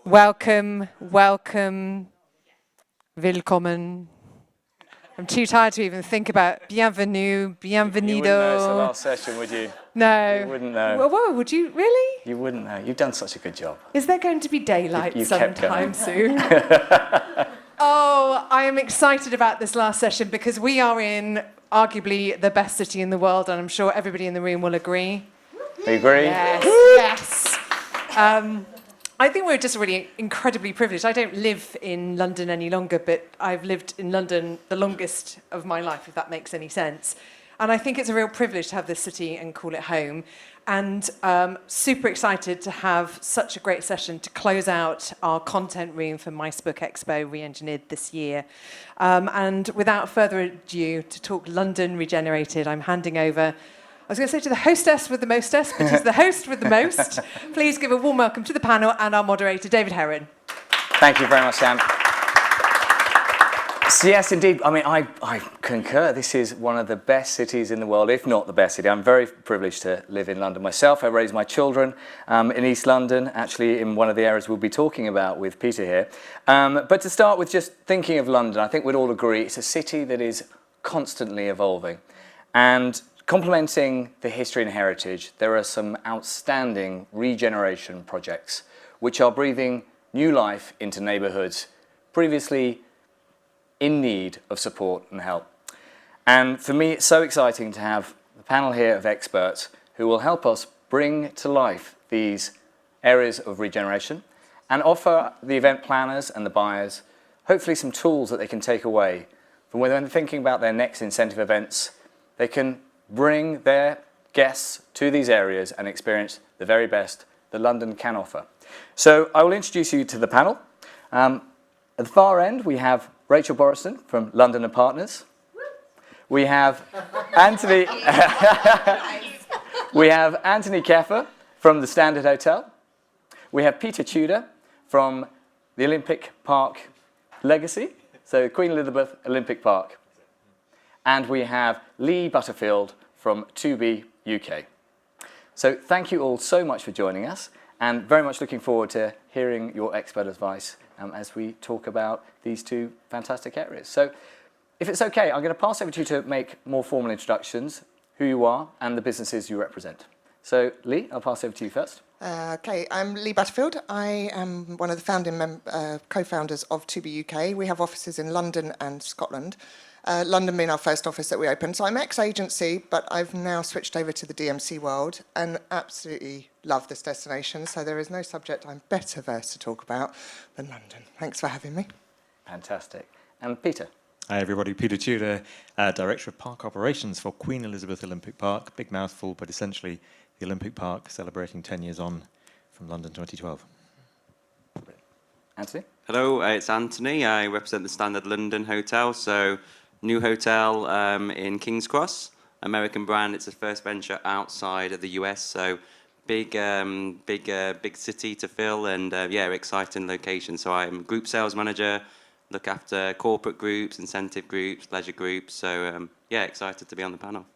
Welcome, welcome, willkommen. I'm too tired to even think about bienvenue, bienvenido. You wouldn't know it's the last session, would you? No. You wouldn't know. Whoa, would you really? You wouldn't know. You've done such a good job. Is there going to be daylight You kept sometime going. soon? Oh, I am excited about this last session because we are in arguably the best city in the world, and I'm sure everybody in the room will agree. You agree? Yes. I think we're just really incredibly privileged. I don't live in London any longer, but I've lived in London the longest of my life, if that makes any sense. And I think it's a real privilege to have this city and call it home. And super excited to have such a great session to close out our content room for Mice Book Expo Re-Engineered this year. And without further ado, to talk London Regenerated, I'm handing over, I was going to say to the hostess with the mostess, but he's the host with the most. Please give a warm welcome to the panel and our moderator, David Heron. Thank you very much, Sam. So yes, indeed. I mean, I concur. This is one of the best cities in the world, if not the best city. I'm very privileged to live in London myself. I raised my children in East London, actually in one of the areas we'll be talking about with Peter here. But to start with just thinking of London, I think we'd all agree it's a city that is constantly evolving. And complementing the history and heritage, there are some outstanding regeneration projects which are breathing new life into neighbourhoods previously in need of support and help. And for me, it's so exciting to have the panel here of experts who will help us bring to life these areas of regeneration and offer the event planners and the buyers hopefully some tools that they can take away from when they're thinking about their next incentive events. They can bring their guests to these areas and experience the very best that London can offer. So I will introduce you to the panel. At the far end, we have Rachel Boriston from London & Partners. We have Anthony Keffer from the Standard Hotel. We have Peter Tudor from the Olympic Park Legacy, so Queen Elizabeth Olympic Park. And we have Lee Butterfield from 2B UK. So thank you all so much for joining us, and very much looking forward to hearing your expert advice as we talk about these two fantastic areas. So if it's okay, I'm going to pass over to you to make more formal introductions, who you are and the businesses you represent. So Lee, I'll pass over to you first. Okay, I'm Lee Butterfield. I am one of the founding co-founders of 2B UK. We have offices in London and Scotland. London being our first office that we opened. So I'm ex-agency, but I've now switched over to the DMC world and absolutely love this destination. So there is no subject I'm better versed to talk about than London. Thanks for having me. Fantastic. And Peter. Hi everybody, Peter Tudor, Director of Park Operations for Queen Elizabeth Olympic Park. Big mouthful, but essentially the Olympic Park celebrating 10 years on from London 2012. Anthony. Hello, it's Anthony. I represent the Standard London Hotel, so new hotel in King's Cross, American brand. It's the first venture outside of the US, so big city to fill, and yeah, exciting location. So I'm group sales manager, look after corporate groups, incentive groups, leisure groups. So yeah, excited to be on the panel.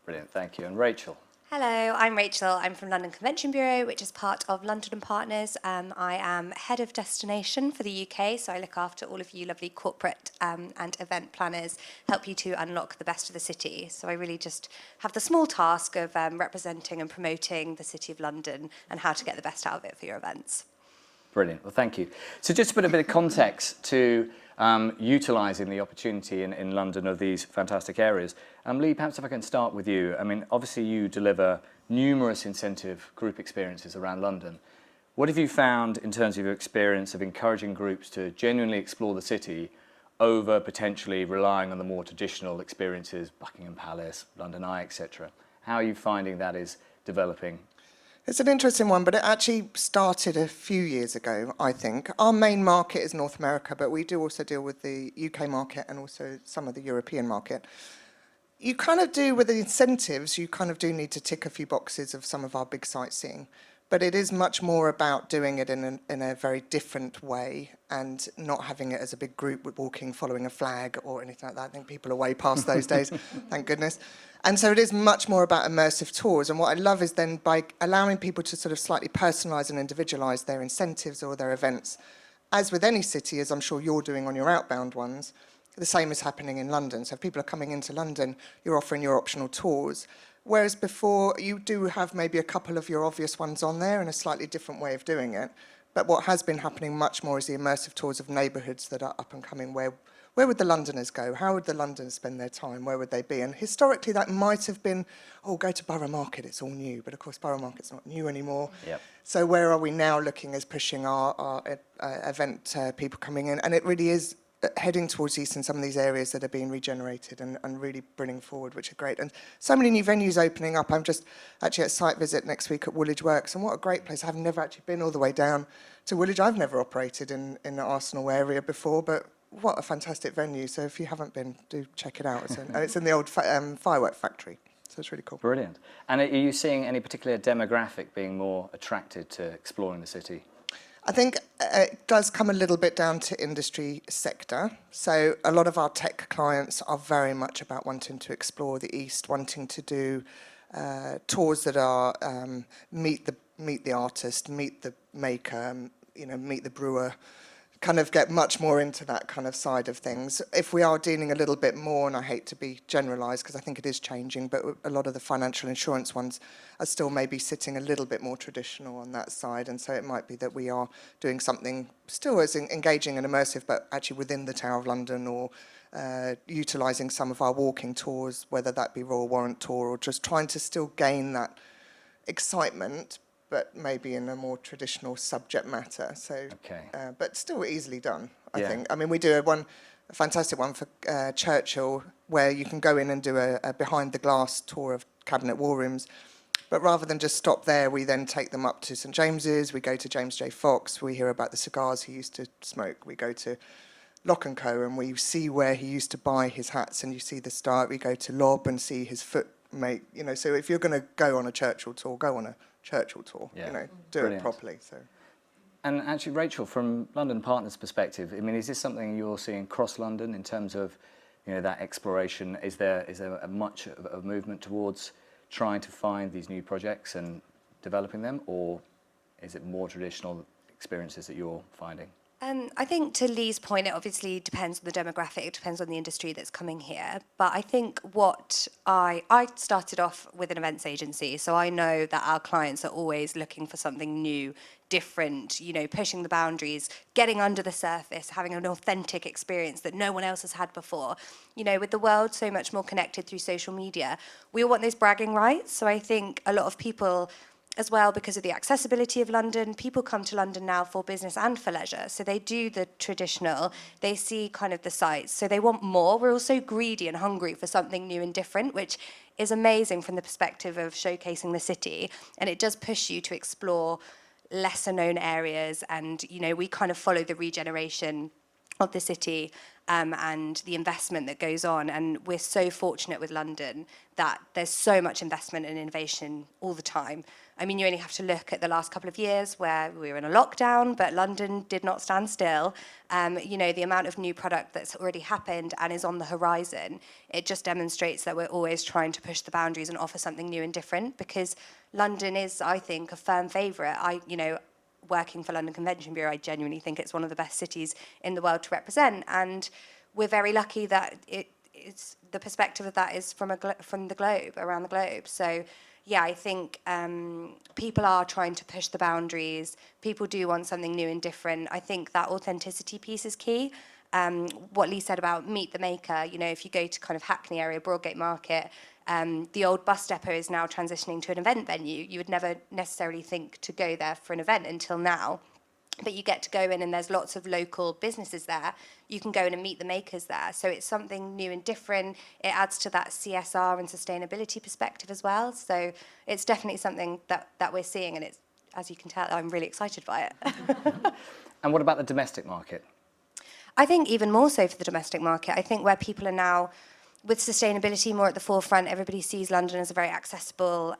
Brilliant, thank you. And Rachel. Hello, I'm Rachel. I'm from London Convention Bureau, which is part of London & Partners. I am head of destination for the UK, so I look after all of you lovely corporate and event planners, help you to unlock the best of the city. So I really just have the small task of representing and promoting the City of London and how to get the best out of it for your events. Brilliant, well thank you. So just to put a bit of context to utilising the opportunity in London of these fantastic areas. Lee, perhaps if I can start with you. I mean, obviously you deliver numerous incentive group experiences around London. What have you found in terms of your experience of encouraging groups to genuinely explore the city over potentially relying on the more traditional experiences, Buckingham Palace, London Eye, etc.? How are you finding that is developing? It's an interesting one, but it actually started a few years ago, I think. Our main market is North America, but we do also deal with the UK market and also some of the European market. You kind of do, with the incentives, you kind of do need to tick a few boxes of some of our big sightseeing. But it is much more about doing it in a very different way and not having it as a big group with walking, following a flag or anything like that. I think people are way past those days, thank goodness. And so it is much more about immersive tours. And what I love is then by allowing people to sort of slightly personalise and individualise their incentives or their events, as with any city, as I'm sure you're doing on your outbound ones, the same is happening in London. So if people are coming into London, you're offering your optional tours. Whereas before, you do have maybe a couple of your obvious ones on there and a slightly different way of doing it. But what has been happening much more is the immersive tours of neighbourhoods that are up and coming. Where would the Londoners go? How would the Londoners spend their time? Where would they be? And historically, that might have been, oh, go to Borough Market, it's all new. But of course, Borough Market's not new anymore. Yep. So where are we now looking as pushing our event people coming in? And it really is heading towards east in some of these areas that are being regenerated and really bringing forward, which are great. And so many new venues opening up. I'm just actually at site visit next week at Woolwich Works, and what a great place. I've never actually been all the way down to Woolwich. I've never operated in the Arsenal area before, but what a fantastic venue. So if you haven't been, do check it out. It's in the old firework factory, so it's really cool. Brilliant. And are you seeing any particular demographic being more attracted to exploring the city? I think it does come a little bit down to industry sector. So a lot of our tech clients are very much about wanting to explore the East, wanting to do tours that are meet the artist, meet the maker, meet the brewer, kind of get much more into that kind of side of things. If we are dealing a little bit more, and I hate to be generalised because I think it is changing, but a lot of the financial insurance ones are still maybe sitting a little bit more traditional on that side, and so it might be that we are doing something still as engaging and immersive, but actually within the Tower of London, or utilising some of our walking tours, whether that be Royal Warrant Tour, or just trying to still gain that excitement, but maybe in a more traditional subject matter. So, okay. But still easily done, I think. I mean, we do a fantastic one for Churchill, where you can go in and do a behind-the-glass tour of Cabinet War Rooms. But rather than just stop there, we then take them up to St James's. We go to James J. Fox. We hear about the cigars he used to smoke. We go to Lock & Co. and we see where he used to buy his hats, and you see the start. We go to Lob and see his footmate. So if you're going to go on a Churchill tour, go on a Churchill tour, do Brilliant. it properly. So. And actually, Rachel, from London Partners' perspective, I mean, is this something you're seeing across London in terms of, that exploration? Is there much of a movement towards trying to find these new projects and developing them, or is it more traditional experiences that you're finding? I think to Lee's point, it obviously depends on the demographic, it depends on the industry that's coming here. But I think what I started off with an events agency, so I know that our clients are always looking for something new, different, pushing the boundaries, getting under the surface, having an authentic experience that no one else has had before. With the world so much more connected through social media, we all want those bragging rights. So I think a lot of people, as well, because of the accessibility of London, people come to London now for business and for leisure. So they do the traditional, they see kind of the sights, so they want more. We're also greedy and hungry for something new and different, which is amazing from the perspective of showcasing the city. And it does push you to explore lesser known areas. And, we kind of follow the regeneration of the city and the investment that goes on. And we're so fortunate with London that there's so much investment and innovation all the time. I mean, you only have to look at the last couple of years where we were in a lockdown, but London did not stand still. The amount of new product that's already happened and is on the horizon, it just demonstrates that we're always trying to push the boundaries and offer something new and different, because London is, I think, a firm favourite. Working for London Convention Bureau, I genuinely think it's one of the best cities in the world to represent, and we're very lucky that it's the perspective of that is from the globe, around the globe. So yeah, I think people are trying to push the boundaries. People do want something new and different. I think that authenticity piece is key. What Lee said about meet the maker, if you go to kind of Hackney area, Broadgate Market, the old bus depot is now transitioning to an event venue. You would never necessarily think to go there for an event until now. But you get to go in and there's lots of local businesses there. You can go in and meet the makers there. So it's something new and different. It adds to that CSR and sustainability perspective as well. So it's definitely something that we're seeing, and it's, as you can tell, I'm really excited by it. And what about the domestic market? I think even more so for the domestic market. I think where people are now with sustainability more at the forefront, everybody sees London as a very accessible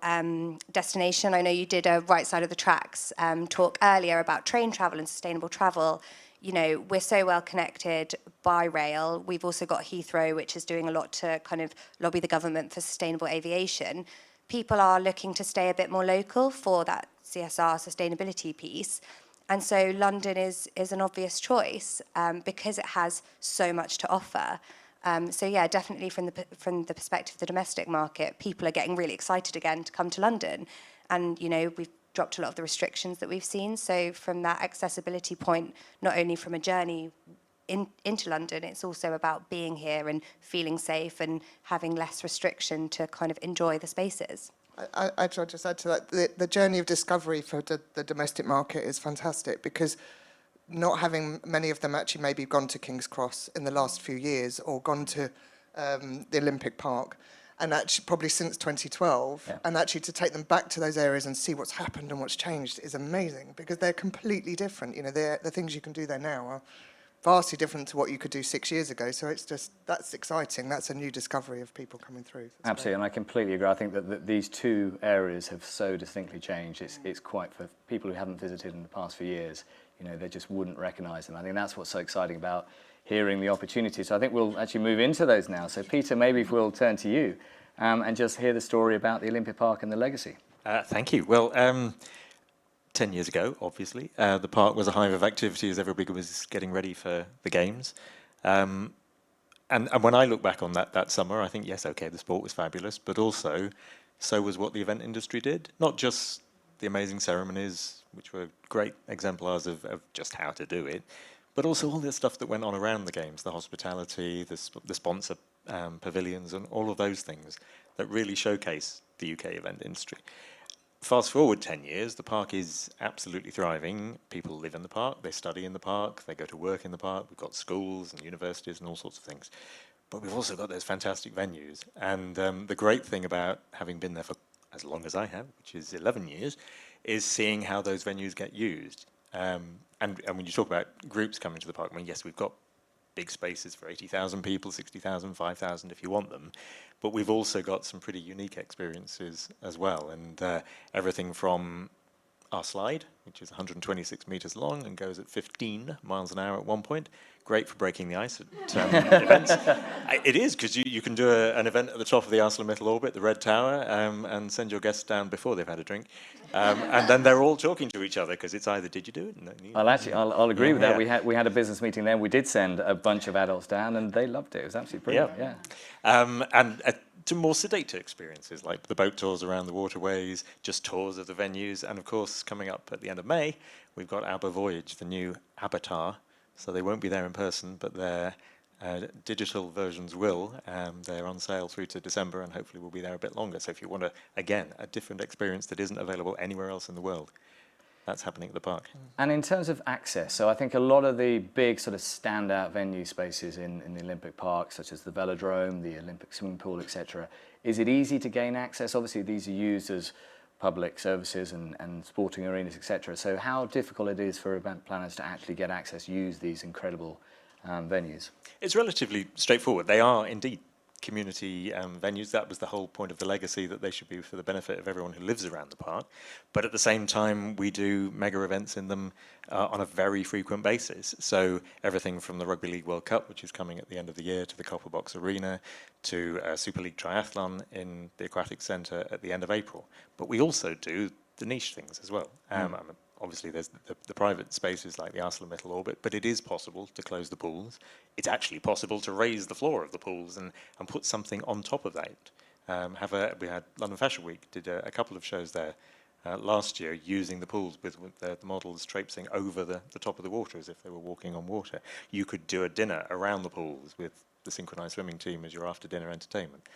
destination. I know you did a right side of the tracks talk earlier about train travel and sustainable travel. You know, we're so well connected by rail. We've also got Heathrow, which is doing a lot to kind of lobby the government for sustainable aviation. People are looking to stay a bit more local for that CSR sustainability piece. And so London is an obvious choice because it has so much to offer. So yeah, definitely from the perspective of the domestic market, people are getting really excited again to come to London. And, you know, we've dropped a lot of the restrictions that we've seen. So from that accessibility point, not only from a journey into London, it's also about being here and feeling safe and having less restriction to kind of enjoy the spaces. I'd just add to that, the journey of discovery for the domestic market is fantastic, because not having many of them actually maybe gone to King's Cross in the last few years, or gone to the Olympic Park, and actually probably since 2012, and actually to take them back to those areas and see what's happened and what's changed is amazing, because they're completely different. You know, the things you can do there now are vastly different to what you could do 6 years ago. So it's just, that's exciting. That's a new discovery of people coming through. That's Absolutely, and I completely agree. I think that these two areas have so distinctly changed. It's quite, for people who haven't visited in the past few years, you know, they just wouldn't recognise them. I think that's what's so exciting about hearing the opportunities. So I think we'll actually move into those now. So Peter, maybe if we'll turn to you and just hear the story about the Olympic Park and the legacy. Thank you. Well, 10 years ago, obviously, the park was a hive of activity as everybody was getting ready for the games. And when I look back on that summer, I think, yes, okay, the sport was fabulous, but also so was what the event industry did. Not just the amazing ceremonies, which were great exemplars of just how to do it, but also all the stuff that went on around the games, the hospitality, the sponsor pavilions, and all of those things that really showcase the UK event industry. Fast forward 10 years, the park is absolutely thriving. People live in the park, they study in the park, they go to work in the park. We've got schools and universities and all sorts of things. But we've also got those fantastic venues. And the great thing about having been there for as long as I have, which is 11 years, is seeing how those venues get used. And when you talk about groups coming to the park, I mean, yes, we've got big spaces for 80,000 people, 60,000, 5,000 if you want them. But we've also got some pretty unique experiences as well. And everything from our slide, which is 126 metres long and goes at 15 miles an hour at one point. Great for breaking the ice at events. It is, because you can do an event at the top of the ArcelorMittal orbit, the Red Tower, and send your guests down before they've had a drink. And then they're all talking to each other, because it's either, did you do it? No, I'll agree with that. We had a business meeting there. We did send a bunch of adults down, and they loved it. It was absolutely brilliant. Yeah. And to more sedate experiences, like the boat tours around the waterways, just tours of the venues, and of course, coming up at the end of May, we've got ABBA Voyage, the new Avatar. So they won't be there in person, but their digital versions will. They're on sale through to December, and hopefully will be there a bit longer. So if you want a different experience that isn't available anywhere else in the world, that's happening at the park. And in terms of access, so I think a lot of the big sort of standout venue spaces in the Olympic Park, such as the Velodrome, the Olympic swimming pool, etc., is it easy to gain access? Obviously, these are used as public services and sporting arenas, etc. So how difficult it is for event planners to actually get access, use these incredible venues? It's relatively straightforward. They are indeed community venues. That was the whole point of the legacy, that they should be for the benefit of everyone who lives around the park. But at the same time, we do mega events in them on a very frequent basis. So everything from the Rugby League World Cup, which is coming at the end of the year, to the Copper Box Arena, to Super League Triathlon in the Aquatic Centre at the end of April. But we also do the niche things as well. Obviously, there's the private spaces like the ArcelorMittal orbit, but it is possible to close the pools. It's actually possible to raise the floor of the pools and put something on top of that. We had London Fashion Week, did a couple of shows there last year, using the pools with the models traipsing over the top of the water as if they were walking on water. You could do a dinner around the pools with the synchronised swimming team as your after-dinner entertainment.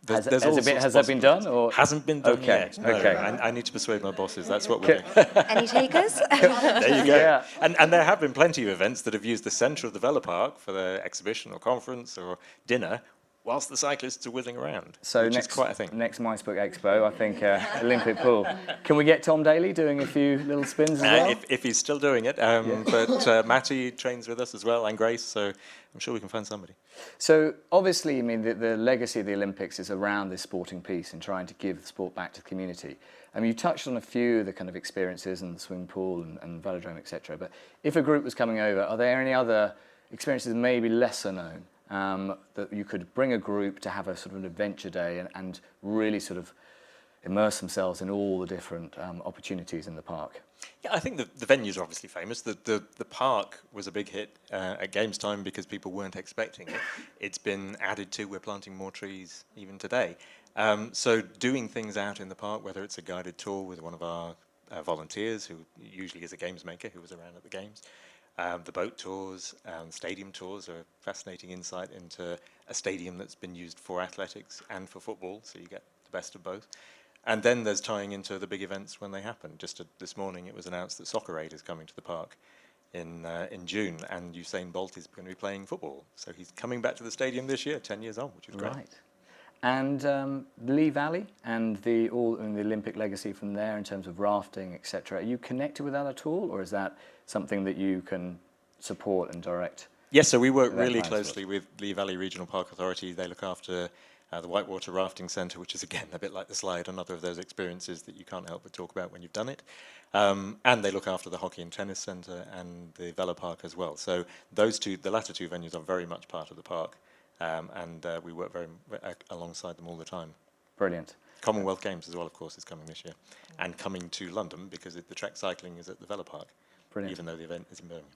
Has that been done? Or? Hasn't been done yet. No. Okay. I need to persuade my bosses. That's what we're doing. Any takers? There you go. Yeah. And there have been plenty of events that have used the centre of the Vela Park for their exhibition or conference or dinner whilst the cyclists are whizzing around, So which next, is quite a thing. next Micebook Expo, I think Olympic pool. Can we get Tom Daly doing a few little spins as well? If he's still doing it, but Matty trains with us as well, and Grace, so I'm sure we can find somebody. So obviously, I mean, the legacy of the Olympics is around this sporting piece and trying to give the sport back to the community. You touched on a few of the kind of experiences and the swimming pool and velodrome, etc. But if a group was coming over, are there any other experiences maybe lesser known that you could bring a group to have a sort of an adventure day and really sort of immerse themselves in all the different opportunities in the park? Yeah, I think the venues are obviously famous. The park was a big hit at Games time because people weren't expecting it. It's been added to. We're planting more trees even today. So doing things out in the park, whether it's a guided tour with one of our volunteers, who usually is a games maker, who was around at the games, the boat tours, stadium tours are a fascinating insight into a stadium that's been used for athletics and for football, so you get the best of both. And then there's tying into the big events when they happen. Just this morning it was announced that Soccer Aid is coming to the park in June, and Usain Bolt is going to be playing football. So he's coming back to the stadium this year, 10 years on, which is great. Right. And Lee Valley and the Olympic legacy from there in terms of rafting, etc. Are you connected with that at all, or is that something that you can support and direct? Yes, so we work really closely with Lee Valley Regional Park Authority. They look after the Whitewater Rafting Centre, which is, again, a bit like the slide, another of those experiences that you can't help but talk about when you've done it. And they look after the Hockey and Tennis Centre and the Vela Park as well. So those two, the latter two venues are very much part of the park, and we work very alongside them all the time. Brilliant. Commonwealth Games as well, of course, is coming this year, and coming to London because the track cycling is at the Vela Park, Brilliant. Even though the event is in Birmingham.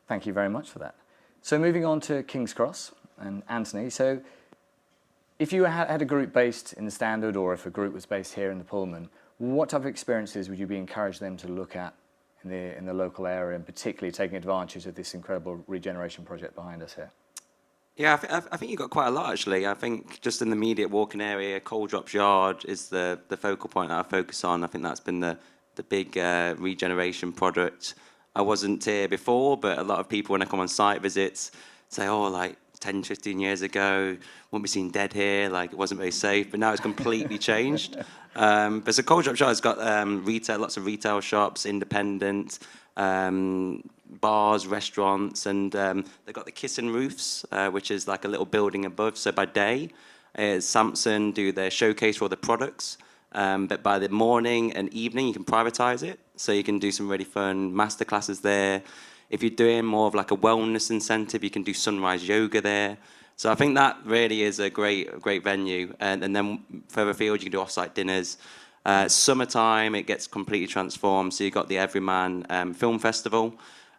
Thank you very much for that. So moving on to King's Cross and Anthony. So if you had a group based in the Standard, or if a group was based here in the Pullman, what type of experiences would you be encouraged them to look at in the local area, and particularly taking advantage of this incredible regeneration project behind us here? Yeah, I think you've got quite a lot, actually. I think just in the immediate walking area, Coal Drops Yard is the focal point that I focus on. I think that's been the big regeneration product. I wasn't here before, but a lot of people, when I come on site visits, say, oh, like 10, 15 years ago, wouldn't be seen dead here, like it wasn't very safe, but now it's completely changed. But so Coal Drops Yard has got retail, lots of retail shops, independent, bars, restaurants, and they've got the Kissing Roofs, which is like a little building above. So by day, Samson do their showcase for all the products, but by the morning and evening, you can privatize it. So you can do some really fun masterclasses there. If you're doing more of like a wellness incentive, you can do sunrise yoga there. So I think that really is a great venue. And then further afield, you can do off-site dinners. Summertime, it gets completely transformed. So you've got the Everyman Film Festival.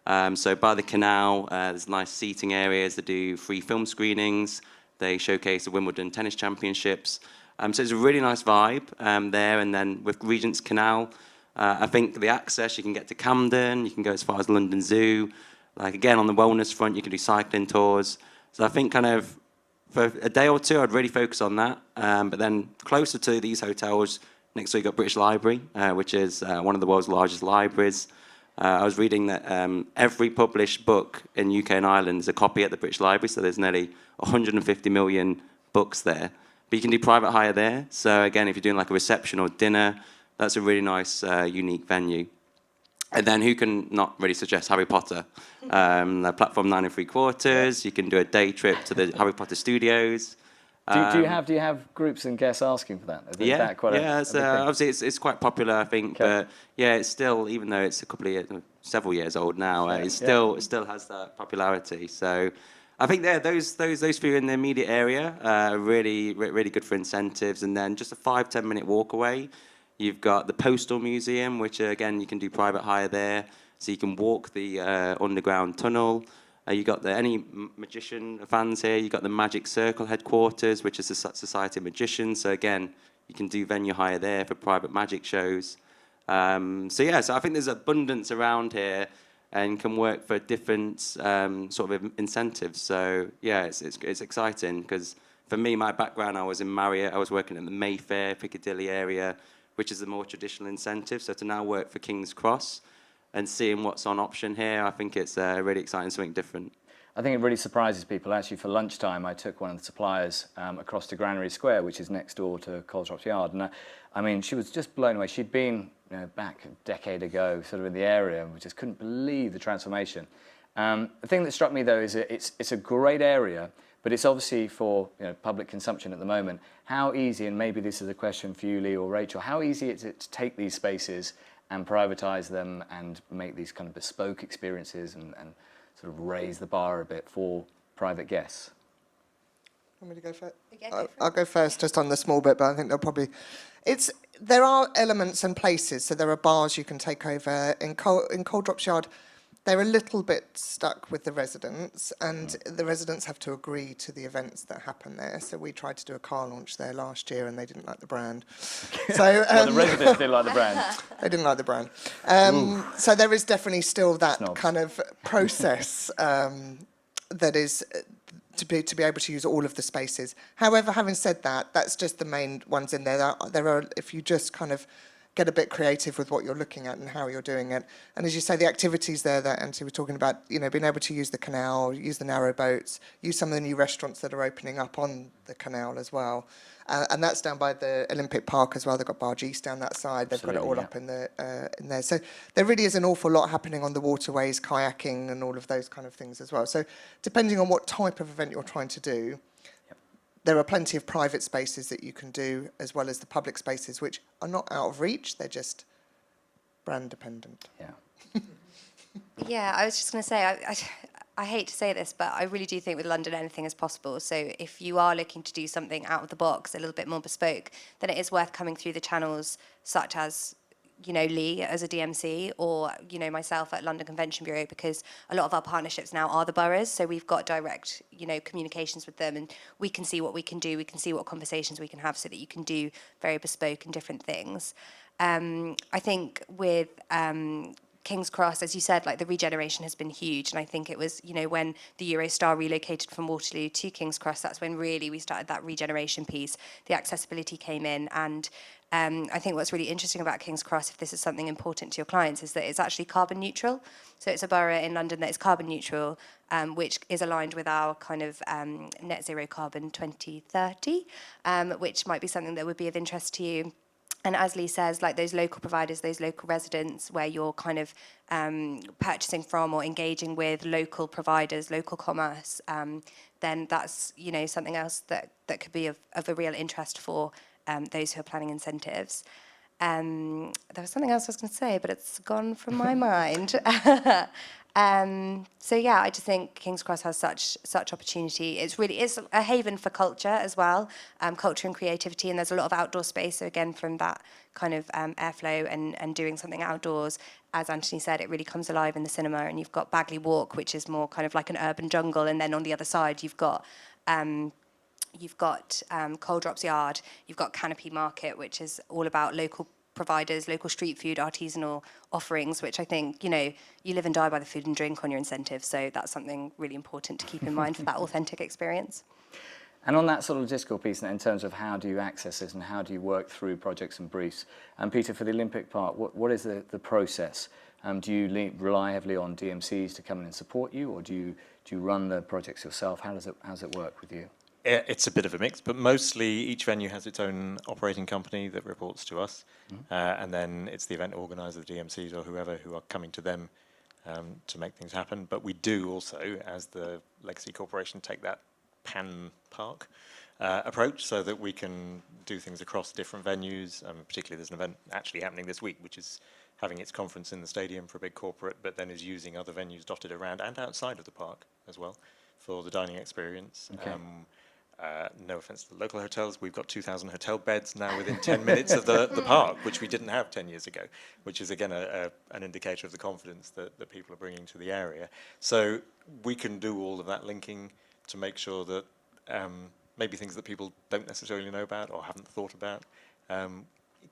So by the canal, there's nice seating areas. They do free film screenings. They showcase the Wimbledon Tennis Championships. So it's a really nice vibe there. And then with Regent's Canal, I think the access, you can get to Camden, you can go as far as London Zoo. Like, again, on the wellness front, you can do cycling tours. So I think kind of for a day or two, I'd really focus on that. But then closer to these hotels, next door you've got British Library, which is one of the world's largest libraries. I was reading that every published book in UK and Ireland is a copy at the British Library, so there's nearly 150 million books there. But you can do private hire there. So again, if you're doing like a reception or dinner, that's a really nice, unique venue. And then who can not really suggest Harry Potter? Platform 9 3/4. You can do a day trip to the Harry Potter studios. Do you have groups and guests asking for that? Is that quite a big thing? Obviously it's quite popular, I think. Okay. But yeah, it's still, even though it's a couple of years, several years old now, it still has that popularity. So I think those few in the immediate area are really good for incentives. And then just a 5-10 minute walk away, you've got the Postal Museum, which again you can do private hire there, so you can walk the underground tunnel. You got any magician fans here. You got the Magic Circle headquarters, which is the Society of Magicians. So again, you can do venue hire there for private magic shows. So I think there's abundance around here, and can work for different sort of incentives. So yeah, it's exciting, because for me, my background, I was in Marriott. I was working in the Mayfair, Piccadilly area, which is the more traditional incentive. So to now work for King's Cross and seeing what's on option here, I think it's really exciting, something different. I think it really surprises people. Actually, for lunchtime, I took one of the suppliers across to Granary Square, which is next door to Coldrops Yard. And I mean, she was just blown away. She'd been back a decade ago, sort of in the area, and we just couldn't believe the transformation. The thing that struck me, though, is that it's a great area, but it's obviously for public consumption at the moment. How easy, and maybe this is a question for you, Lee or Rachel, how easy is it to take these spaces and privatise them and make these kind of bespoke experiences and sort of raise the bar a bit for private guests? Want me to go first? Yeah, I'll go first just on the small bit, but I think they'll probably... There are elements and places, so there are bars you can take over. In Coldrops Yard, they're a little bit stuck with the residents, and the residents have to agree to the events that happen there. So we tried to do a car launch there last year, and they didn't like the brand. So Well, the residents didn't like the brand. they didn't like the brand. So there is definitely still that Snobs. kind of process that is to be able to use all of the spaces. However, having said that, that's just the main ones in there. There are if you just kind of get a bit creative with what you're looking at and how you're doing it. And as you say, the activities there that Anthony was talking about, being able to use the canal, use the narrow boats, use some of the new restaurants that are opening up on the canal as well. And that's down by the Olympic Park as well. They've got Barge East down that side. They've got it all up in there. So there really is an awful lot happening on the waterways, kayaking and all of those kind of things as well. So depending on what type of event you're trying to do, there are plenty of private spaces that you can do, as well as the public spaces, which are not out of reach. They're just brand dependent. Yeah. Yeah, I was just going to say, I hate to say this, but I really do think with London anything is possible. So if you are looking to do something out of the box, a little bit more bespoke, then it is worth coming through the channels such as Lee as a DMC or, myself at London Convention Bureau, because a lot of our partnerships now are the boroughs. So we've got direct, communications with them, and we can see what we can do. We can see what conversations we can have so that you can do very bespoke and different things. I think with King's Cross, as you said, like the regeneration has been huge. And I think it was, when the Eurostar relocated from Waterloo to King's Cross, that's when really we started that regeneration piece. The accessibility came in, and I think what's really interesting about King's Cross, if this is something important to your clients, is that it's actually carbon neutral. So it's a borough in London that is carbon neutral, which is aligned with our kind of net zero carbon 2030, which might be something that would be of interest to you. And as Lee says, like those local providers, those local residents, where you're kind of purchasing from or engaging with local providers, local commerce, then that's something else that could be of a real interest for those who are planning incentives. There was something else I was going to say, but it's gone from my mind. So yeah, I just think King's Cross has such opportunity. It really is a haven for culture as well, culture and creativity, and there's a lot of outdoor space. So again, from that kind of airflow and doing something outdoors, as Anthony said, it really comes alive in the cinema. And you've got Bagley Walk, which is more kind of like an urban jungle, and then on the other side you've got Coldrops Yard, you've got Canopy Market, which is all about local providers, local street food, artisanal offerings, which I think, you live and die by the food and drink on your incentives. So that's something really important to keep in mind for that authentic experience. And on that sort of logistical piece, in terms of how do you access this and how do you work through projects and briefs? And Peter, for the Olympic Park, what is the process? Do you rely heavily on DMCs to come in and support you, or do you run the projects yourself? How does it work with you? It's a bit of a mix, but mostly each venue has its own operating company that reports to us, and then it's the event organizer, the DMCs or whoever, who are coming to them to make things happen. But we do also, as the Legacy Corporation, take that pan-park approach so that we can do things across different venues. Particularly there's an event actually happening this week, which is having its conference in the stadium for a big corporate, but then is using other venues dotted around and outside of the park as well for the dining experience. Okay. No offence to the local hotels, we've got 2,000 hotel beds now within 10 minutes of the park, which we didn't have 10 years ago, which is again an indicator of the confidence that people are bringing to the area. So we can do all of that linking to make sure that maybe things that people don't necessarily know about or haven't thought about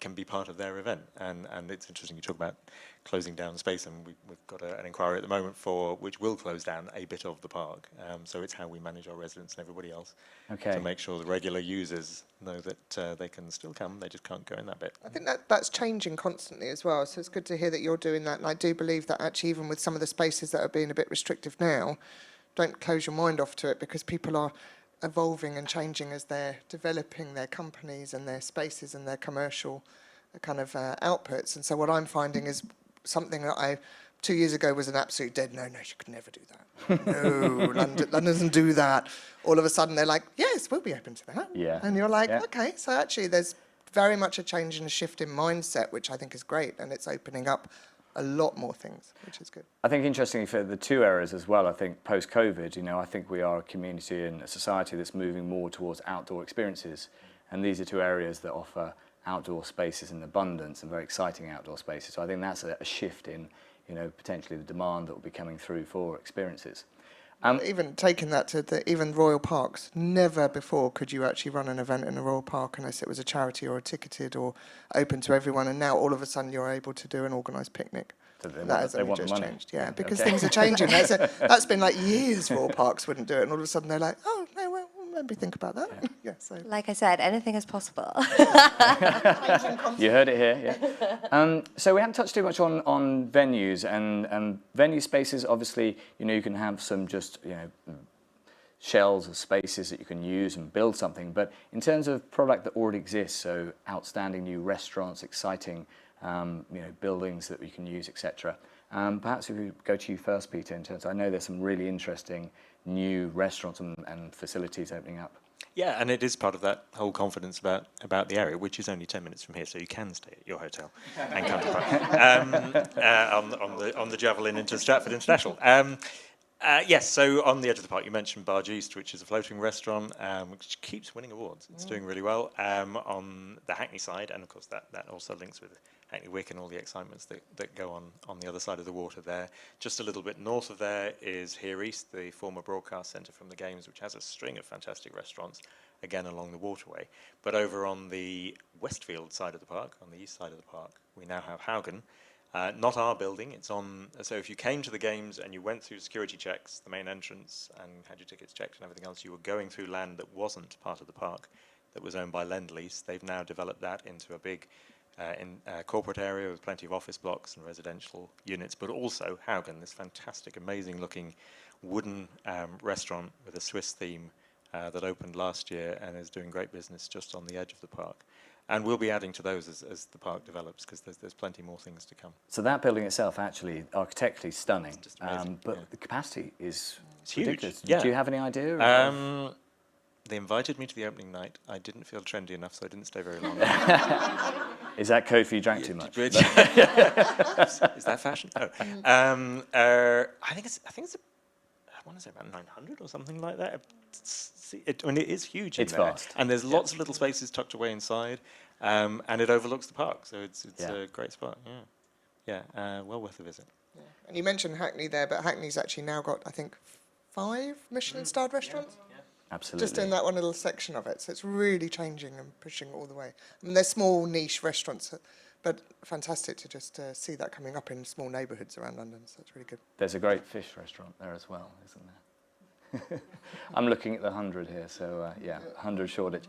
can be part of their event. And it's interesting you talk about closing down space, and we've got an inquiry at the moment which will close down a bit of the park. So it's how we manage our residents and everybody else to make sure the regular users know that they can still come, they just can't go in that bit. I think that's changing constantly as well, so it's good to hear that you're doing that. And I do believe that actually even with some of the spaces that are being a bit restrictive now, don't close your mind off to it, because people are evolving and changing as they're developing their companies and their spaces and their commercial kind of outputs. And so what I'm finding is something that I 2 years ago was an absolute dead no, you could never do that. No, London doesn't do that. All of a sudden they're like, yes, we'll be open to that. Yeah. And you're like, Yeah. okay, so actually there's very much a change and a shift in mindset, which I think is great, and it's opening up a lot more things, which is good. I think interestingly for the two areas as well, I think post-COVID, I think we are a community and a society that's moving more towards outdoor experiences. And these are two areas that offer outdoor spaces in abundance and very exciting outdoor spaces. So I think that's a shift in, potentially the demand that will be coming through for experiences. Even taking that to even Royal Parks, never before could you actually run an event in a Royal Park unless it was a charity or a ticketed or open to everyone. And now all of a sudden you're able to do an organised picnic. So That has only just changed, yeah, because Okay. things are changing. That's been like years Royal Parks wouldn't do it, and all of a sudden they're like, oh, no, well, maybe think about that. Yeah, so. Like I said, anything is possible. You heard it here, yeah. So we haven't touched too much on venues and venue spaces. Obviously, you can have some just, shells of spaces that you can use and build something. But in terms of product that already exists, so outstanding new restaurants, exciting, buildings that we can use, etc. Perhaps if we go to you first, Peter, in terms I know there's some really interesting new restaurants and facilities opening up. Yeah, and it is part of that whole confidence about the area, which is only 10 minutes from here, so you can stay at your hotel and come to park on the Javelin into Stratford International. Yes, so on the edge of the park, you mentioned Barge East, which is a floating restaurant, which keeps winning awards. It's doing really well. On the Hackney side, and of course that also links with Hackney Wick and all the excitements that go on the other side of the water there. Just a little bit north of there is Here East, the former broadcast centre from the Games, which has a string of fantastic restaurants, again along the waterway. But over on the Westfield side of the park, on the east side of the park, we now have Haugen. Not our building, it's on, so if you came to the Games and you went through security checks, the main entrance, and had your tickets checked and everything else, you were going through land that wasn't part of the park, that was owned by Lend-Lease. They've now developed that into a big corporate area with plenty of office blocks and residential units, but also Haugen, this fantastic, amazing looking wooden restaurant with a Swiss theme that opened last year and is doing great business just on the edge of the park. And we'll be adding to those as the park develops, because there's plenty more things to come. So that building itself, actually, architecturally stunning, Just amazing, but yeah. the capacity is It's huge, ridiculous. yeah. Do you have any idea? They invited me to the opening night. I didn't feel trendy enough, so I didn't stay very long. Is that code for you drank too much? Is that fashion? No. I think it's I want to say about 900 or something like that. It is huge. It's in there. vast. And there's lots of little spaces tucked away inside, and it overlooks the park, so it's a great spot. Yeah, well worth a visit. Yeah. And you mentioned Hackney there, but Hackney's actually now got, I think, 5 Michelin-starred restaurants. Absolutely. Just in that one little section of it. So it's really changing and pushing all the way. I mean, they're small niche restaurants, but fantastic to just see that coming up in small neighbourhoods around London. So that's really good. There's a great fish restaurant there as well, isn't there? I'm looking at the 100 here, so 100 Shoreditch.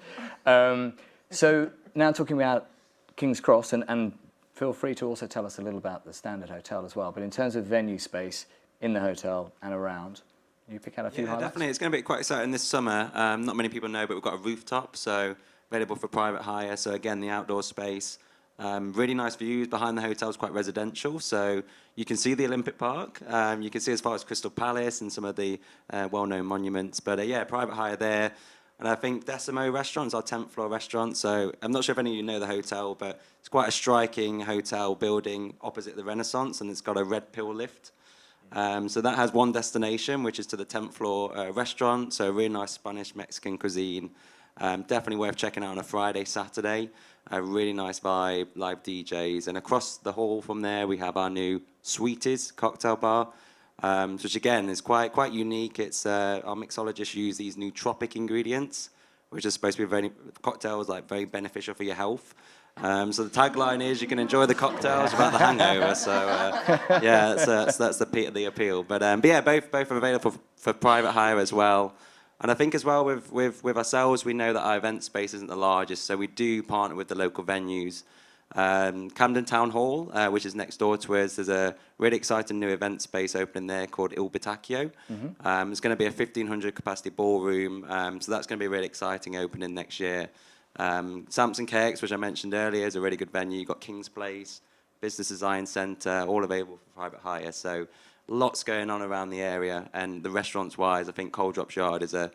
So now talking about King's Cross, and feel free to also tell us a little about the Standard Hotel as well. But in terms of venue space in the hotel and around, you pick out a few highlights? Definitely. It's going to be quite exciting this summer. Not many people know, but we've got a rooftop, so available for private hire. So again, the outdoor space. Really nice views. Behind the hotel is quite residential, so you can see the Olympic Park. You can see as far as Crystal Palace and some of the well-known monuments. But private hire there. And I think Decimo Restaurant is our 10th floor restaurant. So I'm not sure if any of you know the hotel, but it's quite a striking hotel building opposite the Renaissance, and it's got a red pill lift. So that has one destination, which is to the 10th floor restaurant. So a really nice Spanish Mexican cuisine. Definitely worth checking out on a Friday, Saturday. A really nice vibe, live DJs. And across the hall from there, we have our new Sweeties cocktail bar, which again is quite unique. It's our mixologists use these new tropic ingredients, which are supposed to be cocktails like very beneficial for your health. So the tagline is you can enjoy the cocktails without the hangover. So that's the appeal. But both are available for private hire as well. And I think as well with ourselves, we know that our event space isn't the largest, so we do partner with the local venues. Camden Town Hall, which is next door to us, there's a really exciting new event space opening there called Il Batacchio. It's going to be a 1,500 capacity ballroom, so that's going to be really exciting opening next year. Samson Cakes, which I mentioned earlier, is a really good venue. You've got King's Place, Business Design Centre, all available for private hire. So lots going on around the area, and the restaurants-wise, I think Coal Drops Yard is a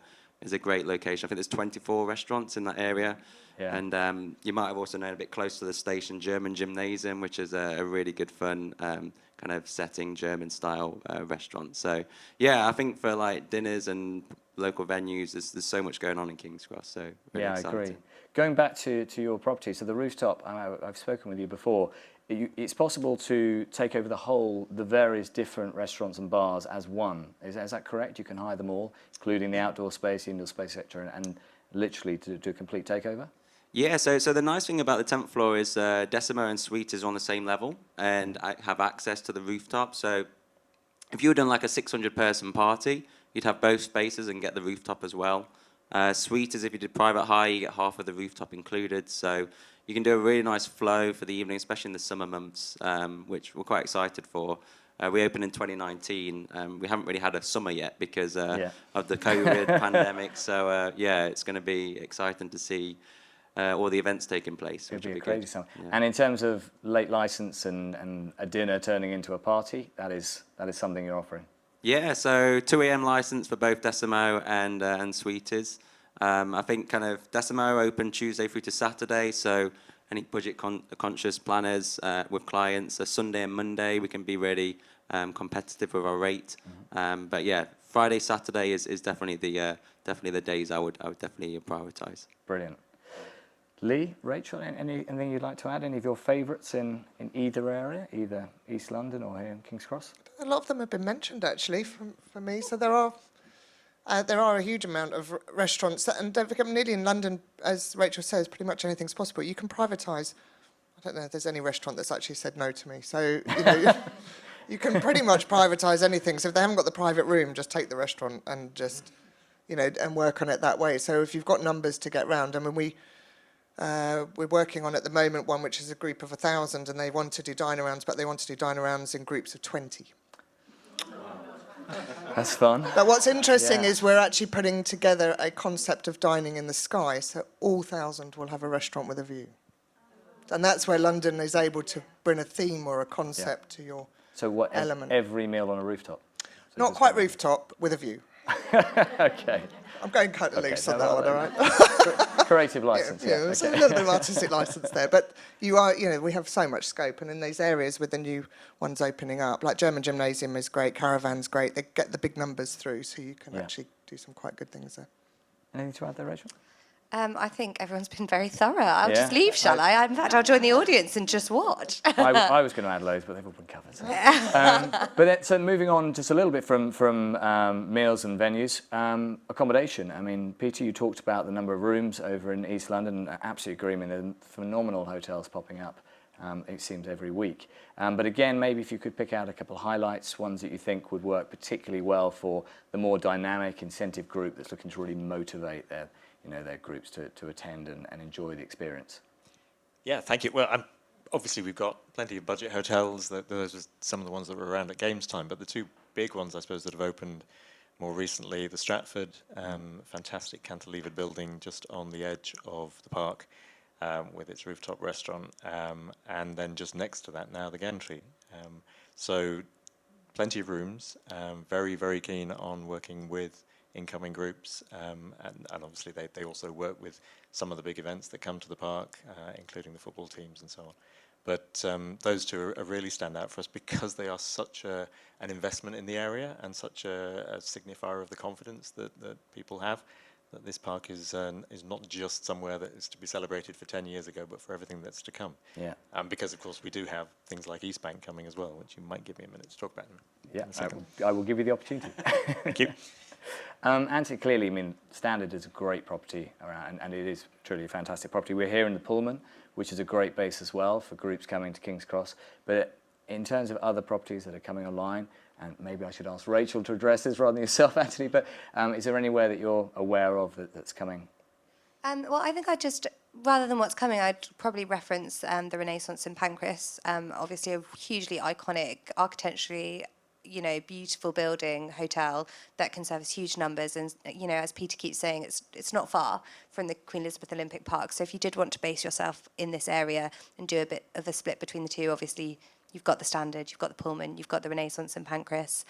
great location. I think there's 24 restaurants in that area. Yeah. And you might have also known a bit close to the station, German Gymnasium, which is a really good fun kind of setting, German-style restaurant. So, yeah, I think for like dinners and local venues, there's so much going on in King's Cross. So really Yeah, exciting. I agree. Going back to your property, so the rooftop, I've spoken with you before, it's possible to take over the various different restaurants and bars as one. Is that correct? You can hire them all, including the outdoor space, the indoor space sector, and literally to do a complete takeover? Yeah, so the nice thing about the 10th floor is Decimo and Suite is on the same level, and I have access to the rooftop. So if you were done like a 600-person party, you'd have both spaces and get the rooftop as well. Suite is if you did private hire, you get half of the rooftop included. So you can do a really nice flow for the evening, especially in the summer months, which we're quite excited for. We opened in 2019. We haven't really had a summer yet because of the COVID pandemic. So yeah, it's going to be exciting to see all the events taking place. It'll Which be will a be crazy good. summer. Yeah. And in terms of late license and a dinner turning into a party, that is something you're offering. Yeah, so 2 a.m. license for both Decimo and Sweeties. I think kind of Decimo open Tuesday through to Saturday, so any budget conscious planners with clients, Sunday and Monday we can be really competitive with our rate. But yeah, Friday, Saturday is definitely the days I would definitely prioritise. Brilliant. Lee, Rachel, anything you'd like to add? Any of your favourites in either area, either East London or here in King's Cross? A lot of them have been mentioned actually for me. So there are a huge amount of restaurants, and don't forget, nearly in London, as Rachel says, pretty much anything's possible. You can privatise. I don't know if there's any restaurant that's actually said no to me. So you can pretty much privatise anything. So if they haven't got the private room, just take the restaurant and just and work on it that way. So if you've got numbers to get round, I mean we're working on at the moment one which is a group of 1,000, and they want to do dine-arounds, but they want to do dine-arounds in groups of 20. That's fun. But what's interesting is we're actually putting together a concept of dining in the sky, so all 1,000 will have a restaurant with a view. And that's where London is able to bring a theme or a concept to your element. Every meal on a rooftop? So Not quite rooftop, with a view. Okay. I'm going kind of loose on that one, all right? Creative license, yeah. There's Okay. a little bit of artistic license there, but we have so much scope, and in these areas with the new ones opening up, like German Gymnasium is great, Caravan's great, they get the big numbers through, so you can actually do some quite good things there. Anything to add there, Rachel? I think everyone's been very thorough. I'll just leave, shall I? In fact, I'll join the audience and just watch. I was going to add loads, but they've all been covered. So. So moving on just a little bit from meals and venues, accommodation. I mean, Peter, you talked about the number of rooms over in East London. I absolutely agree. I mean, there are phenomenal hotels popping up, it seems, every week. But again, maybe if you could pick out a couple of highlights, ones that you think would work particularly well for the more dynamic incentive group that's looking to really motivate their groups to attend and enjoy the experience. Yeah, thank you. Well, obviously we've got plenty of budget hotels. Those are some of the ones that were around at games time, but the two big ones, I suppose, that have opened more recently, the Stratford, fantastic cantilevered building just on the edge of the park with its rooftop restaurant, and then just next to that now the Gantry. So plenty of rooms, very, very keen on working with incoming groups, and obviously they also work with some of the big events that come to the park, including the football teams and so on. But those two are really stand out for us because they are such an investment in the area and such a signifier of the confidence that people have, that this park is not just somewhere that is to be celebrated for 10 years ago, but for everything that's to come. Yeah. Because, of course, we do have things like East Bank coming as well, which you might give me a minute to talk about. Yeah, I will give you the opportunity. Thank you. Anthony, clearly, I mean, Standard is a great property around, and it is truly a fantastic property. We're here in the Pullman, which is a great base as well for groups coming to King's Cross. But in terms of other properties that are coming online, and maybe I should ask Rachel to address this rather than yourself, Anthony, but is there anywhere that you're aware of that's coming? Well, I think I'd just rather than what's coming, I'd probably reference the Renaissance in Pancras. Obviously, a hugely iconic, architecturally, beautiful building, hotel that can service huge numbers. And as Peter keeps saying, it's not far from the Queen Elizabeth Olympic Park. So if you did want to base yourself in this area and do a bit of a split between the two, obviously you've got the Standard, you've got the Pullman, you've got the Renaissance in Pancras.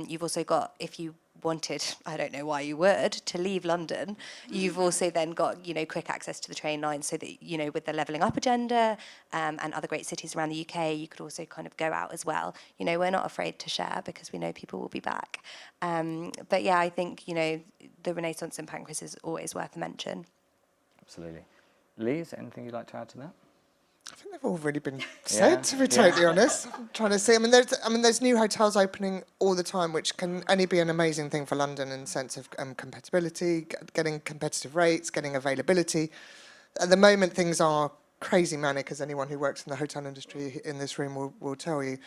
You've also got, if you wanted, I don't know why you would, to leave London, you've also then got, quick access to the train line so that, with the levelling up agenda and other great cities around the UK, you could also kind of go out as well. We're not afraid to share because we know people will be back. But yeah, I think, the Renaissance in Pancras is always worth a mention. Absolutely. Lee, is there anything you'd like to add to that? I think they've already been said, to be totally honest. I'm trying to see. There's new hotels opening all the time, which can only be an amazing thing for London in the sense of compatibility, getting competitive rates, getting availability. At the moment, things are crazy manic, as anyone who works in the hotel industry in this room will tell you.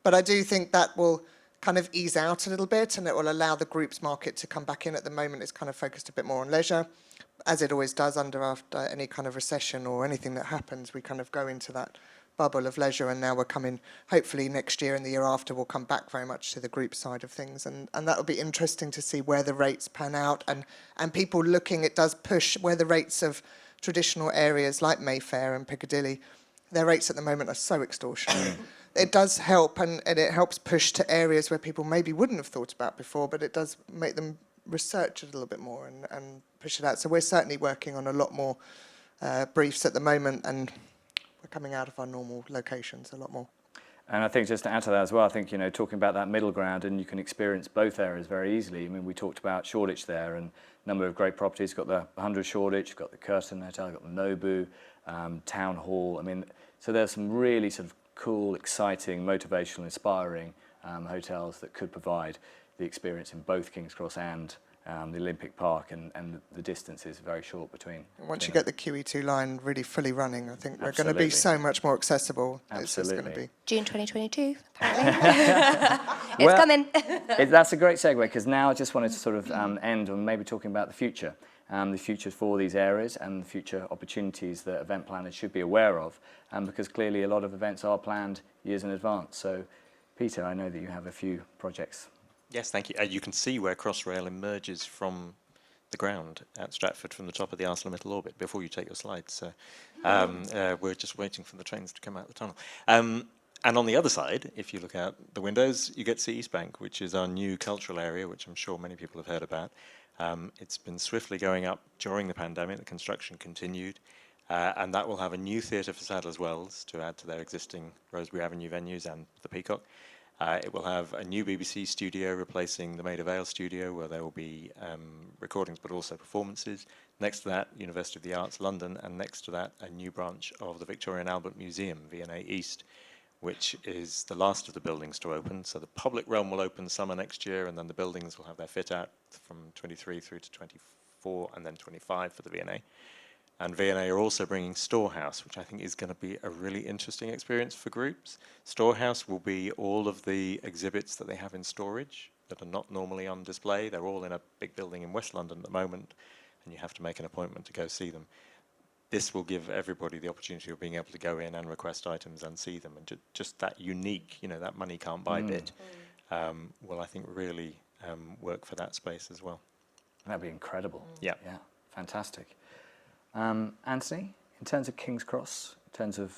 But I do think that will kind of ease out a little bit, and it will allow the groups market to come back in. At the moment, it's kind of focused a bit more on leisure, as it always does after any kind of recession or anything that happens. We kind of go into that bubble of leisure, and now we're coming, hopefully next year and the year after, we'll come back very much to the group side of things, and that will be interesting to see where the rates pan out, and people looking, it does push where the rates of traditional areas like Mayfair and Piccadilly, their rates at the moment are so extortionate. It does help, and it helps push to areas where people maybe wouldn't have thought about before, but it does make them research it a little bit more and push it out. So we're certainly working on a lot more briefs at the moment, and we're coming out of our normal locations a lot more. And I think just to add to that as well, I think, talking about that middle ground, and you can experience both areas very easily. I mean, we talked about Shoreditch there, and a number of great properties. You've got the 100 Shoreditch, you've got the Curtin Hotel, you've got the Nobu, Town Hall. I mean, so there's some really sort of cool, exciting, motivational, inspiring hotels that could provide the experience in both King's Cross and the Olympic Park, and the distance is very short between. Once you get the QE2 line really fully running, I think we're going to be so much more accessible. Absolutely. It's going to be June 2022, apparently. It's coming. That's a great segue, because now I just wanted to sort of end on maybe talking about the future for these areas and the future opportunities that event planners should be aware of, because clearly a lot of events are planned years in advance. So, Peter, I know that you have a few projects. Yes, thank you. You can see where Crossrail emerges from the ground at Stratford from the top of the ArcelorMittal orbit before you take your slides. So we're just waiting for the trains to come out the tunnel. And on the other side, if you look out the windows, you get to see East Bank, which is our new cultural area, which I'm sure many people have heard about. It's been swiftly going up during the pandemic. The construction continued. And that will have a new theatre for Sadler's Wells to add to their existing Rosebery Avenue venues and the Peacock. It will have a new BBC studio replacing the Maida Vale studio, where there will be recordings but also performances. Next to that, University of the Arts London, and next to that, a new branch of the Victoria and Albert Museum, V&A East, which is the last of the buildings to open. So the public realm will open summer next year, and then the buildings will have their fit out from 23 through to 24, and then 25 for the V&A. And V&A are also bringing Storehouse, which I think is going to be a really interesting experience for groups. Storehouse will be all of the exhibits that they have in storage that are not normally on display. They're all in a big building in West London at the moment, and you have to make an appointment to go see them. This will give everybody the opportunity of being able to go in and request items and see them. And just that unique, that money can't buy bit, will, I think, really work for that space as well. That'd be incredible. Yeah. Yeah, fantastic. Anthony, in terms of King's Cross, in terms of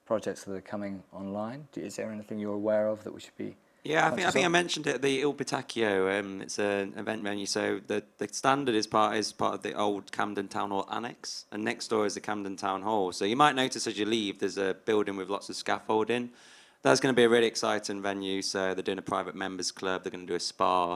projects that are coming online, is there anything you're aware of that we should be? Yeah, I think I mentioned it. The Il Pitacchio. It's an event venue. So the Standard is part of the old Camden Town Hall annex, and next door is the Camden Town Hall. So you might notice as you leave, there's a building with lots of scaffolding. That's going to be a really exciting venue. So they're doing a private members club. They're going to do a spa,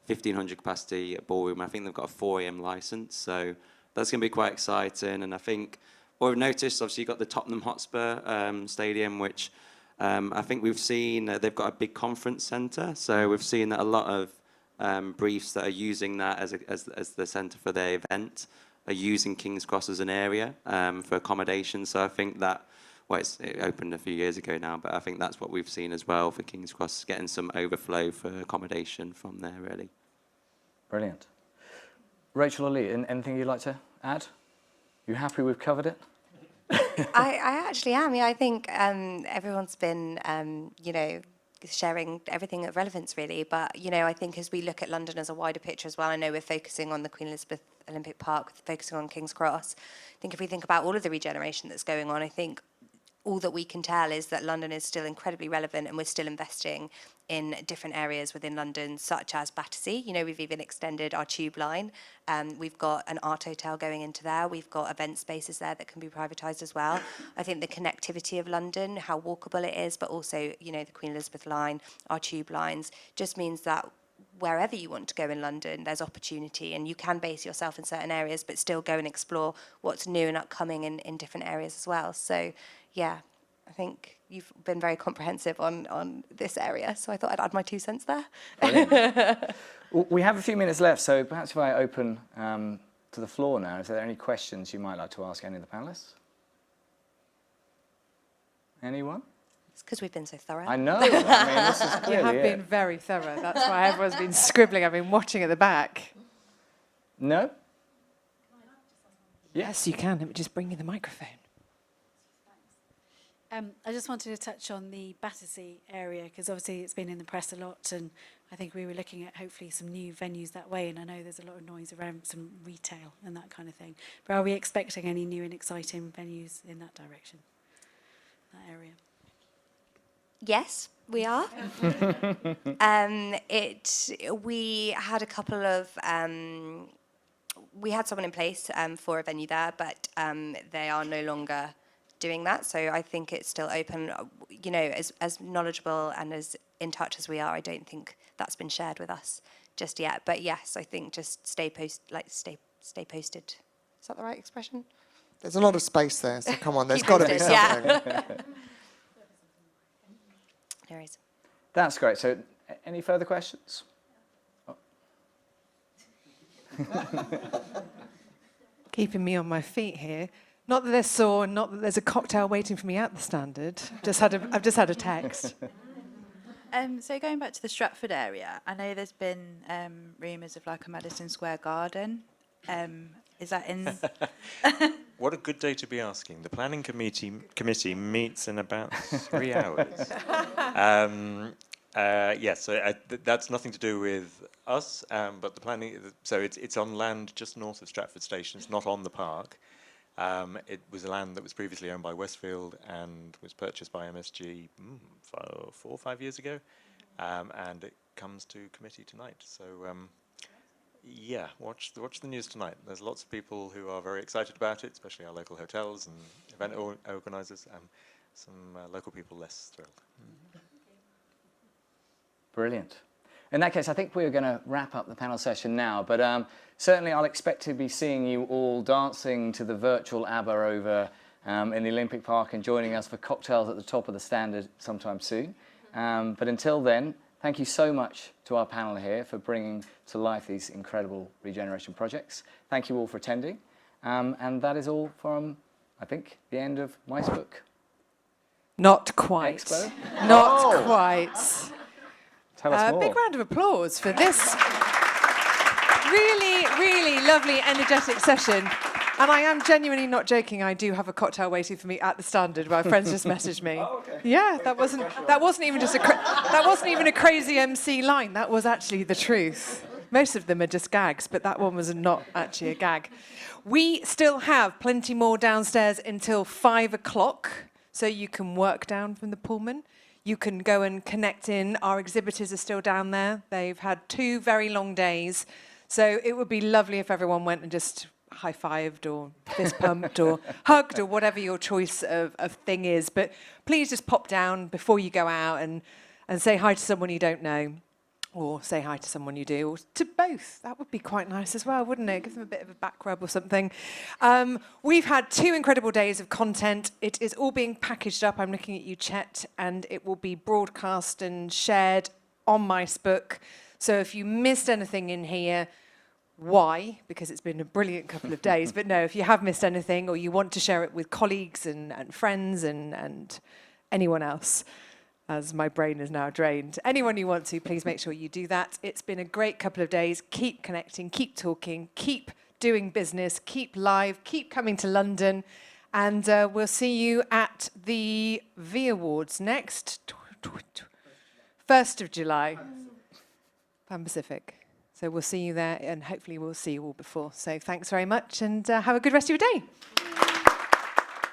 1,500 capacity ballroom. I think they've got a 4 AM license. So that's going to be quite exciting. And I think what we've noticed, obviously, you've got the Tottenham Hotspur stadium, which I think we've seen they've got a big conference centre. So we've seen that a lot of briefs that are using that as the centre for their event are using King's Cross as an area for accommodation. So I think that, it opened a few years ago now, but I think that's what we've seen as well for King's Cross, getting some overflow for accommodation from there, really. Brilliant. Rachel or Lee, anything you'd like to add? You happy we've covered it? I actually am. Yeah, I think everyone's been, sharing everything of relevance, really. But, I think as we look at London as a wider picture as well, I know we're focusing on the Queen Elizabeth Olympic Park, focusing on King's Cross. I think if we think about all of the regeneration that's going on, I think all that we can tell is that London is still incredibly relevant, and we're still investing in different areas within London, such as Battersea. We've even extended our tube line. We've got an art hotel going into there. We've got event spaces there that can be privatised as well. I think the connectivity of London, how walkable it is, but also, the Queen Elizabeth line, our tube lines, just means that wherever you want to go in London, there's opportunity, and you can base yourself in certain areas, but still go and explore what's new and upcoming in different areas as well. So, yeah, I think you've been very comprehensive on this area, so I thought I'd add my 2 cents there. Well, we have a few minutes left, so perhaps if I open to the floor now, is there any questions you might like to ask any of the panellists? Anyone? It's because we've been so thorough. I know. This is You clearly have it. been very thorough. That's why everyone's been scribbling. I've been watching at the back. No? Yes, you can. Let me just bring you the microphone. I just wanted to touch on the Battersea area, because obviously it's been in the press a lot, and I think we were looking at hopefully some new venues that way, and I know there's a lot of noise around some retail and that kind of thing. But are we expecting any new and exciting venues in that direction, that area? Yes, we are. We had a couple of. We had someone in place for a venue there, but they are no longer doing that. So I think it's still open. As knowledgeable and as in touch as we are, I don't think that's been shared with us just yet. But yes, I think just stay posted. Is that the right expression? There's a lot of space there, so come on, there's Keep got to be posted, something. yeah. No worries. That's great. So, any further questions? Oh. Keeping me on my feet here. Not that they're sore, not that there's a cocktail waiting for me at the Standard. I've just had a text. So going back to the Stratford area, I know there's been rumours of like a Madison Square Garden. Is that in? What a good day to be asking. The planning committee meets in about 3 hours. Yes, so that's nothing to do with us, but the planning. So it's on land just north of Stratford Station. It's not on the park. It was a land that was previously owned by Westfield and was purchased by MSG 4 or 5 years ago, and it comes to committee tonight. So. Yeah, watch the news tonight. There's lots of people who are very excited about it, especially our local hotels and event organisers, and some local people less thrilled. Brilliant. In that case, I think we're going to wrap up the panel session now, but certainly I'll expect to be seeing you all dancing to the virtual ABBA over in the Olympic Park and joining us for cocktails at the top of the Standard sometime soon. But until then, thank you so much to our panel here for bringing to life these incredible regeneration projects. Thank you all for attending. And that is all from, I think, the end of Mike's book. Not quite. Expo? Not quite. Tell us more. Big round of applause for this really, really lovely, energetic session. And I am genuinely not joking. I do have a cocktail waiting for me at the Standard. My friends just messaged me. Oh, okay. Yeah, that wasn't even a crazy MC line. That was actually the truth. Most of them are just gags, but that one was not actually a gag. We still have plenty more downstairs until 5 o'clock, so you can work down from the Pullman. You can go and connect in. Our exhibitors are still down there. They've had 2 very long days, so it would be lovely if everyone went and just high-fived or fist-pumped or hugged or whatever your choice of thing is. But please just pop down before you go out and say hi to someone you don't know, or say hi to someone you do, or to both. That would be quite nice as well, wouldn't it? Give them a bit of a back rub or something. We've had 2 incredible days of content. It is all being packaged up. I'm looking at you, Chet, and it will be broadcast and shared on MySbook. So if you missed anything in here, why? Because it's been a brilliant couple of days. But no, if you have missed anything or you want to share it with colleagues and friends and anyone else, as my brain is now drained, anyone you want to, please make sure you do that. It's been a great couple of days. Keep connecting, keep talking, keep doing business, keep live, keep coming to London, and we'll see you at the V Awards next, 1st of July, Pan Pacific. So we'll see you there, and hopefully we'll see you all before. So thanks very much, and have a good rest of your day.